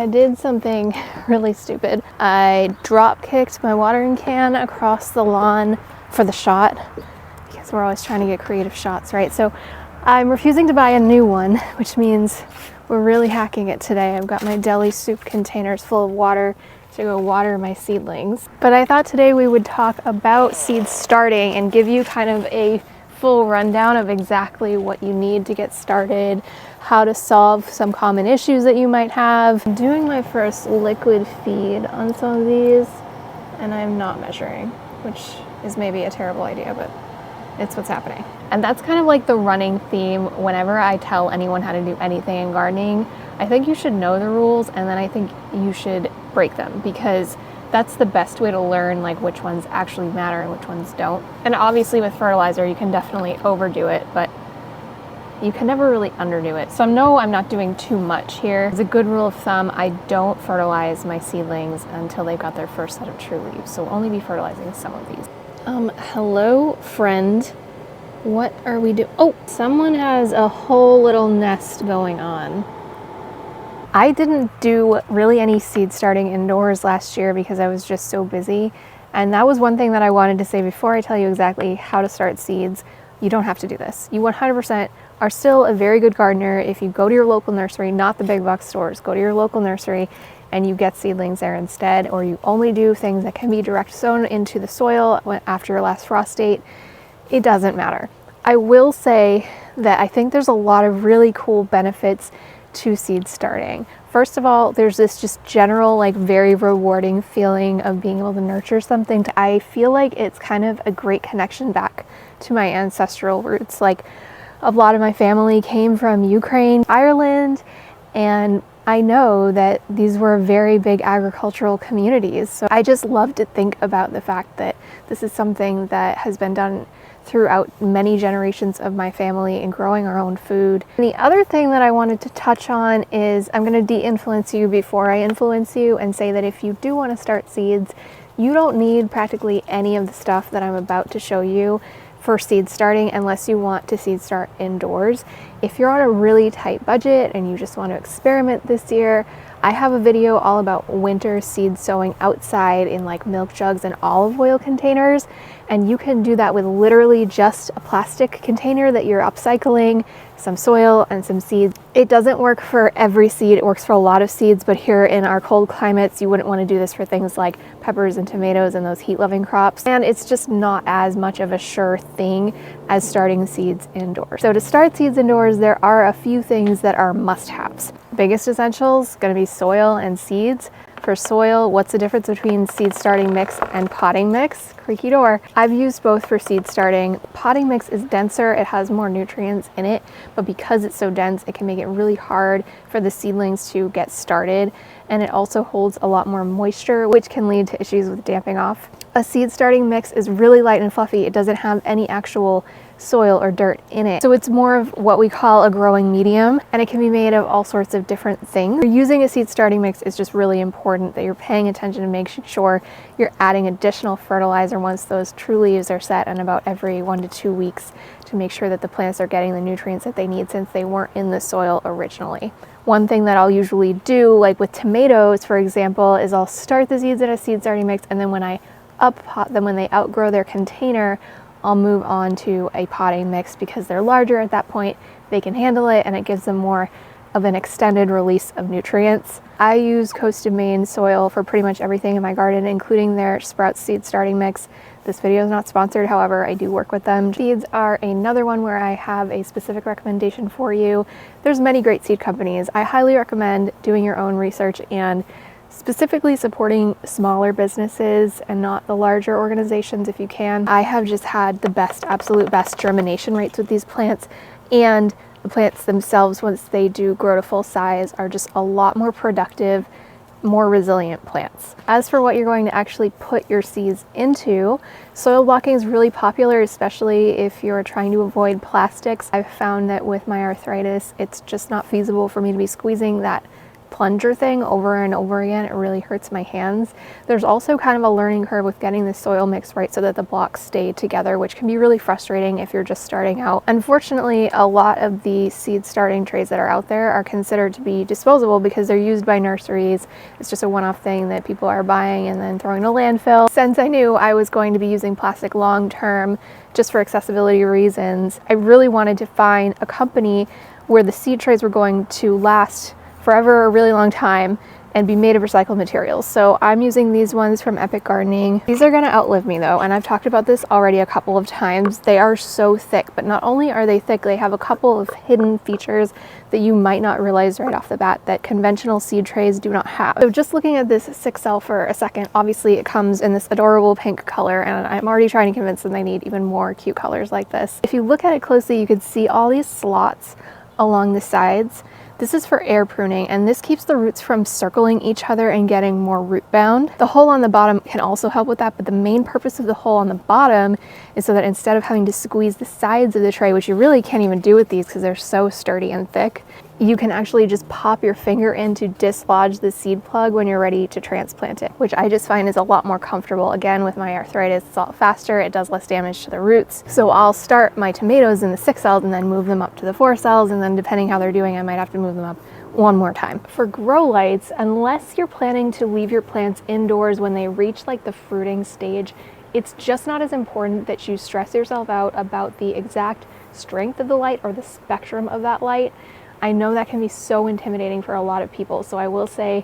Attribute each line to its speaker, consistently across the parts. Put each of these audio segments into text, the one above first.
Speaker 1: I did something really stupid. I drop kicked my watering can across the lawn for the shot, because we're always trying to get creative shots, right? So I'm refusing to buy a new one, which means we're really hacking it today. I've got my deli soup containers full of water to go water my seedlings. But I thought today we would talk about seed starting and give you kind of a full rundown of exactly what you need to get started, how to solve some common issues that you might have. I'm doing my first liquid feed on some of these, and I'm not measuring, which is maybe a terrible idea, but it's what's happening. And that's kind of like the running theme whenever I tell anyone how to do anything in gardening. I think you should know the rules, and then I think you should break them, because that's the best way to learn like which ones actually matter and which ones don't. And obviously with fertilizer, you can definitely overdo it, but you can never really underdo it. So no, I'm not doing too much here. As a good rule of thumb, I don't fertilize my seedlings until they've got their first set of true leaves. So we'll only be fertilizing some of these. Hello, friend. What are we doing? Oh, someone has a whole little nest going on. I didn't do really any seed starting indoors last year because I was just so busy. And that was one thing that I wanted to say before I tell you exactly how to start seeds. You don't have to do this. You 100% are still a very good gardener if you go to your local nursery, not the big box stores. Go to your local nursery and you get seedlings there instead, or you only do things that can be direct sown into the soil after your last frost date. It doesn't matter. I will say that I think there's a lot of really cool benefits to seed starting. First of all, there's this just general, like, very rewarding feeling of being able to nurture something. I feel like it's kind of a great connection back to my ancestral roots. Like, a lot of my family came from Ukraine, Ireland, and I know that these were very big agricultural communities. So I just love to think about the fact that this is something that has been done throughout many generations of my family in growing our own food. And the other thing that I wanted to touch on is I'm going to de-influence you before I influence you and say that if you do want to start seeds, you don't need practically any of the stuff that I'm about to show you for seed starting unless you want to seed start indoors. If you're on a really tight budget and you just want to experiment this year, I have a video all about winter seed sowing outside in like milk jugs and olive oil containers, and you can do that with literally just a plastic container that you're upcycling, some soil and some seeds. It doesn't work for every seed, it works for a lot of seeds, but here in our cold climates, you wouldn't want to do this for things like peppers and tomatoes and those heat-loving crops, and it's just not as much of a sure thing as starting seeds indoors. So to start seeds indoors, there are a few things that are must-haves. Biggest essentials going to be soil and seeds. For soil, what's the difference between seed starting mix and potting mix? Creaky door. I've used both for seed starting. Potting mix is denser, it has more nutrients in it, but because it's so dense, it can make it really hard for the seedlings to get started, and it also holds a lot more moisture, which can lead to issues with damping off. A seed starting mix is really light and fluffy. It doesn't have any actual soil or dirt in it. So it's more of what we call a growing medium, and it can be made of all sorts of different things. Using a seed starting mix is just really important that you're paying attention to making sure you're adding additional fertilizer once those true leaves are set, and about every 1 to 2 weeks, to make sure that the plants are getting the nutrients that they need since they weren't in the soil originally. One thing that I'll usually do, like with tomatoes, for example, is I'll start the seeds in a seed starting mix, and then when I up-pot them, when they outgrow their container, I'll move on to a potting mix because they're larger at that point, they can handle it, and it gives them more of an extended release of nutrients. I use Coast of Maine soil for pretty much everything in my garden, including their Sprouts seed starting mix. This video is not sponsored, however, I do work with them. Seeds are another one where I have a specific recommendation for you. There's many great seed companies. I highly recommend doing your own research and specifically supporting smaller businesses and not the larger organizations if you can. I have just had the best, absolute best germination rates with these plants, and the plants themselves, once they do grow to full size, are just a lot more productive, more resilient plants. As for what you're going to actually put your seeds into, soil blocking is really popular, especially if you're trying to avoid plastics. I've found that with my arthritis, it's just not feasible for me to be squeezing that plunger thing over and over again. It really hurts my hands. There's also kind of a learning curve with getting the soil mix right so that the blocks stay together, which can be really frustrating if you're just starting out. Unfortunately, a lot of the seed starting trays that are out there are considered to be disposable because they're used by nurseries. It's just a one-off thing that people are buying and then throwing to landfill. Since I knew I was going to be using plastic long-term just for accessibility reasons, I really wanted to find a company where the seed trays were going to last forever, a really long time, and be made of recycled materials. So I'm using these ones from Epic Gardening. These are gonna outlive me though, and I've talked about this already a couple of times. They are so thick, but not only are they thick, they have a couple of hidden features that you might not realize right off the bat that conventional seed trays do not have. So just looking at this 6L for a second, obviously it comes in this adorable pink color, and I'm already trying to convince them they need even more cute colors like this. If you look at it closely, you can see all these slots along the sides. This is for air pruning, and this keeps the roots from circling each other and getting more root bound. The hole on the bottom can also help with that, but the main purpose of the hole on the bottom is so that instead of having to squeeze the sides of the tray, which you really can't even do with these because they're so sturdy and thick, you can actually just pop your finger in to dislodge the seed plug when you're ready to transplant it, which I just find is a lot more comfortable. Again, with my arthritis, it's a lot faster, it does less damage to the roots. So I'll start my tomatoes in the 6Ls and then move them up to the 4Ls, and then depending how they're doing, I might have to move them up one more time. For grow lights, unless you're planning to leave your plants indoors when they reach like the fruiting stage, it's just not as important that you stress yourself out about the exact strength of the light or the spectrum of that light. I know that can be so intimidating for a lot of people, so I will say,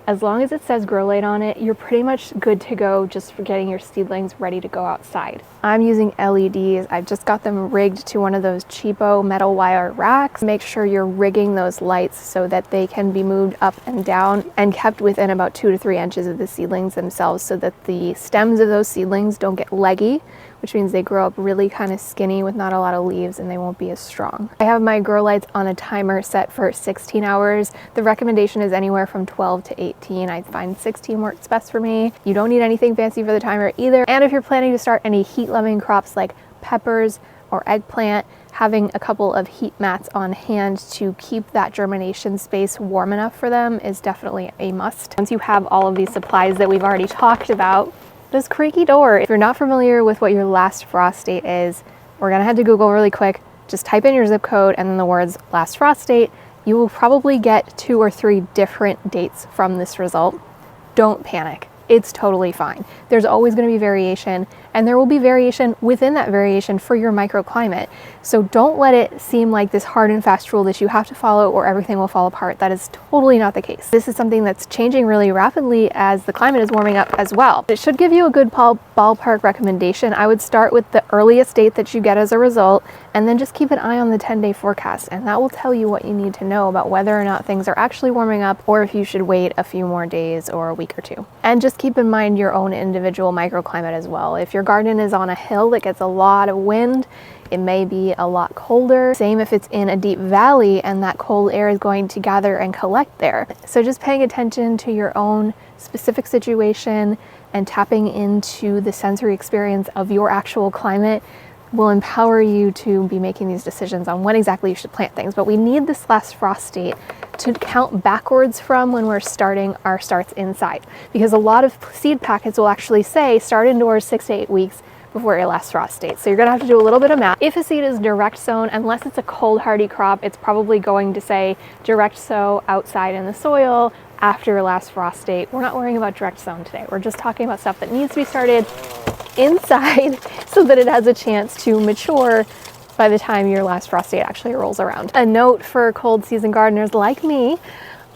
Speaker 1: as long as it says grow light on it, you're pretty much good to go just for getting your seedlings ready to go outside. I'm using LEDs. I've just got them rigged to one of those cheapo metal wire racks. Make sure you're rigging those lights so that they can be moved up and down and kept within about 2 to 3 inches of the seedlings themselves so that the stems of those seedlings don't get leggy, which means they grow up really kind of skinny with not a lot of leaves and they won't be as strong. I have my grow lights on a timer set for 16 hours. The recommendation is anywhere from 12 to 18. I find 16 works best for me. You don't need anything fancy for the timer either. And if you're planning to start any heat-loving crops like peppers or eggplant, having a couple of heat mats on hand to keep that germination space warm enough for them is definitely a must. Once you have all of these supplies that we've already talked about, this creaky door. If you're not familiar with what your last frost date is, we're gonna have to Google really quick. Just type in your zip code and then the words last frost date. You will probably get 2 or 3 different dates from this result. Don't panic. It's totally fine. There's always going to be variation, and there will be variation within that variation for your microclimate. So don't let it seem like this hard and fast rule that you have to follow or everything will fall apart. That is totally not the case. This is something that's changing really rapidly as the climate is warming up as well. It should give you a good ballpark recommendation. I would start with the earliest date that you get as a result, and then just keep an eye on the 10-day forecast, and that will tell you what you need to know about whether or not things are actually warming up or if you should wait a few more days or a week or 2. And just keep in mind your own individual microclimate as well. If your garden is on a hill that gets a lot of wind, it may be a lot colder. Same if it's in a deep valley and that cold air is going to gather and collect there. So just paying attention to your own specific situation and tapping into the sensory experience of your actual climate will empower you to be making these decisions on when exactly you should plant things. But we need this last frost date to count backwards from when we're starting our starts inside, because a lot of seed packets will actually say start indoors 6 to 8 weeks before your last frost date. So you're gonna have to do a little bit of math. If a seed is direct sown, unless it's a cold hardy crop, it's probably going to say direct sow outside in the soil after your last frost date. We're not worrying about direct sown today. We're just talking about stuff that needs to be started inside so that it has a chance to mature by the time your last frost date actually rolls around. A note for cold season gardeners like me,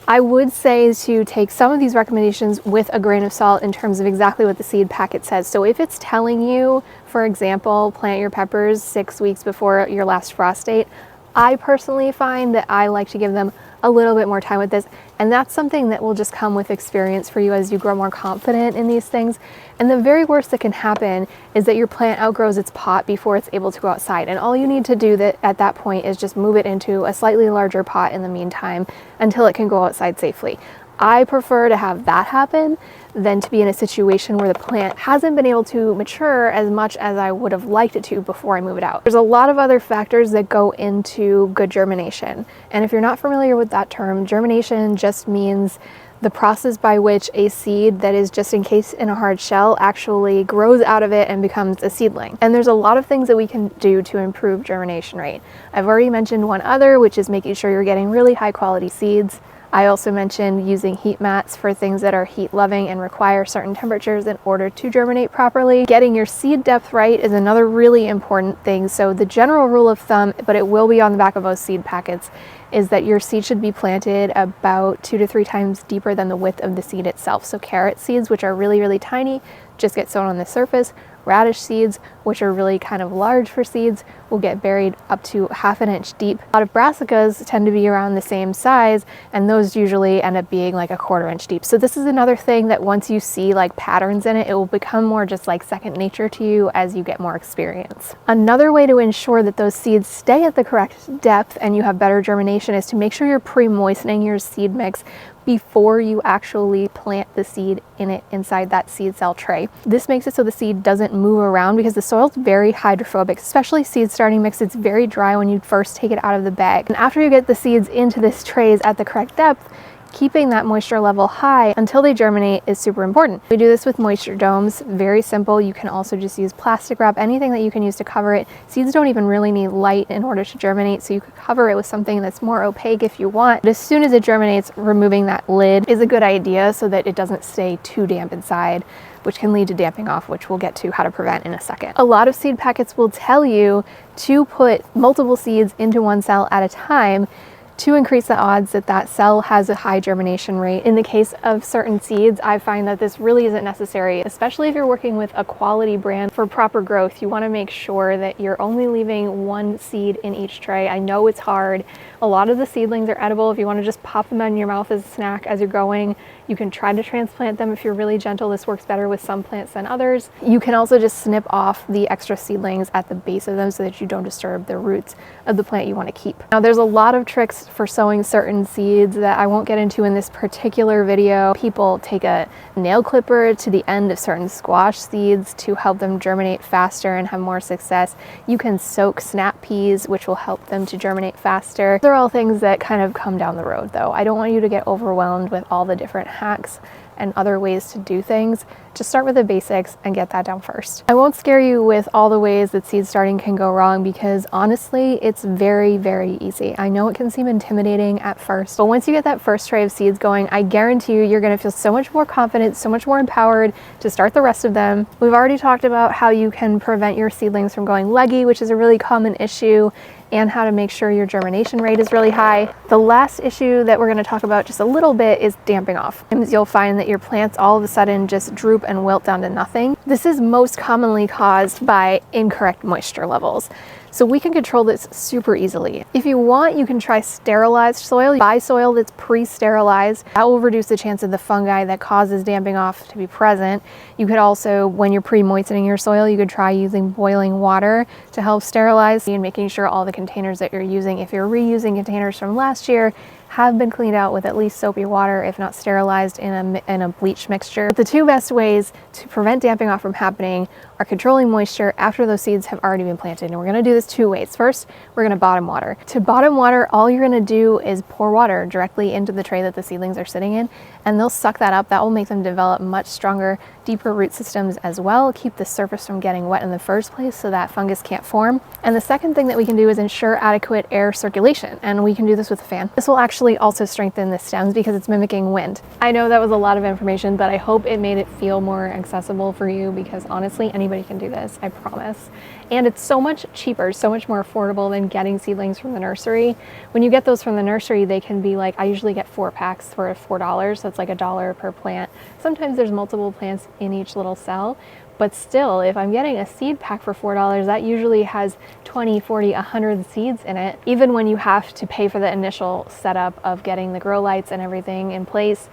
Speaker 1: I would say to take some of these recommendations with a grain of salt in terms of exactly what the seed packet says. So if it's telling you, for example, plant your peppers 6 weeks before your last frost date, I personally find that I like to give them a little bit more time with this, and that's something that will just come with experience for you as you grow more confident in these things. And the very worst that can happen is that your plant outgrows its pot before it's able to go outside, and all you need to do at that point is just move it into a slightly larger pot in the meantime until it can go outside safely. I prefer to have that happen than to be in a situation where the plant hasn't been able to mature as much as I would have liked it to before I move it out. There's a lot of other factors that go into good germination. And if you're not familiar with that term, germination just means the process by which a seed that is just encased in a hard shell actually grows out of it and becomes a seedling. And there's a lot of things that we can do to improve germination rate. I've already mentioned one other, which is making sure you're getting really high quality seeds. I also mentioned using heat mats for things that are heat loving and require certain temperatures in order to germinate properly. Getting your seed depth right is another really important thing. So the general rule of thumb, but it will be on the back of most seed packets, is that your seed should be planted about 2 to 3 times deeper than the width of the seed itself. So carrot seeds, which are really, really tiny, just get sown on the surface. Radish seeds, which are really kind of large for seeds, will get buried up to 1/2 inch deep. A lot of brassicas tend to be around the same size, and those usually end up being like 1/4 inch deep. So this is another thing that once you see like patterns in it, it will become more just like second nature to you as you get more experience. Another way to ensure that those seeds stay at the correct depth and you have better germination is to make sure you're pre-moistening your seed mix before you actually plant the seed in it inside that seed cell tray. This makes it so the seed doesn't move around because the soil's very hydrophobic, especially seed starting mix. It's very dry when you first take it out of the bag. And after you get the seeds into this trays at the correct depth, keeping that moisture level high until they germinate is super important. We do this with moisture domes. Very simple. You can also just use plastic wrap, anything that you can use to cover it. Seeds don't even really need light in order to germinate, so you could cover it with something that's more opaque if you want. But as soon as it germinates, removing that lid is a good idea so that it doesn't stay too damp inside, which can lead to damping off, which we'll get to how to prevent in a second. A lot of seed packets will tell you to put multiple seeds into one cell at a time to increase the odds that that cell has a high germination rate. In the case of certain seeds, I find that this really isn't necessary, especially if you're working with a quality brand. For proper growth, you want to make sure that you're only leaving one seed in each tray. I know it's hard. A lot of the seedlings are edible. If you want to just pop them in your mouth as a snack as you're going, you can try to transplant them if you're really gentle. This works better with some plants than others. You can also just snip off the extra seedlings at the base of them so that you don't disturb the roots of the plant you want to keep. Now, there's a lot of tricks for sowing certain seeds that I won't get into in this particular video. People take a nail clipper to the end of certain squash seeds to help them germinate faster and have more success. You can soak snap peas, which will help them to germinate faster. They're all things that kind of come down the road, though. I don't want you to get overwhelmed with all the different hacks and other ways to do things. Just start with the basics and get that down first. I won't scare you with all the ways that seed starting can go wrong because honestly, it's very, very easy. I know it can seem intimidating at first, but once you get that first tray of seeds going, I guarantee you, you're gonna feel so much more confident, so much more empowered to start the rest of them. We've already talked about how you can prevent your seedlings from going leggy, which is a really common issue, and how to make sure your germination rate is really high. The last issue that we're going to talk about just a little bit is damping off. You'll find that your plants all of a sudden just droop and wilt down to nothing. This is most commonly caused by incorrect moisture levels. So we can control this super easily. If you want, you can try sterilized soil. Buy soil that's pre-sterilized. That will reduce the chance of the fungi that causes damping off to be present. You could also, when you're pre-moistening your soil, you could try using boiling water to help sterilize and making sure all the containers that you're using, if you're reusing containers from last year, have been cleaned out with at least soapy water, if not sterilized in a bleach mixture. The two best ways to prevent damping off from happening are controlling moisture after those seeds have already been planted. And we're gonna do this two ways. First, we're gonna bottom water. To bottom water, all you're gonna do is pour water directly into the tray that the seedlings are sitting in, and they'll suck that up. That will make them develop much stronger, deeper root systems as well, keep the surface from getting wet in the first place so that fungus can't form. And the second thing that we can do is ensure adequate air circulation, and we can do this with a fan. This will actually also strengthen the stems because it's mimicking wind. I know that was a lot of information, but I hope it made it feel more accessible for you because honestly, anybody can do this, I promise. And it's so much cheaper, so much more affordable than getting seedlings from the nursery. When you get those from the nursery, they can be like, I usually get 4 packs for $4, so it's like $1 per plant. Sometimes there's multiple plants in each little cell, but still, if I'm getting a seed pack for $4, that usually has 20, 40, 100 seeds in it. Even when you have to pay for the initial setup of getting the grow lights and everything in place,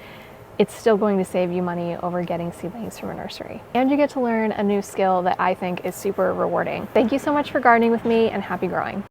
Speaker 1: it's still going to save you money over getting seedlings from a nursery. And you get to learn a new skill that I think is super rewarding. Thank you so much for gardening with me, and happy growing.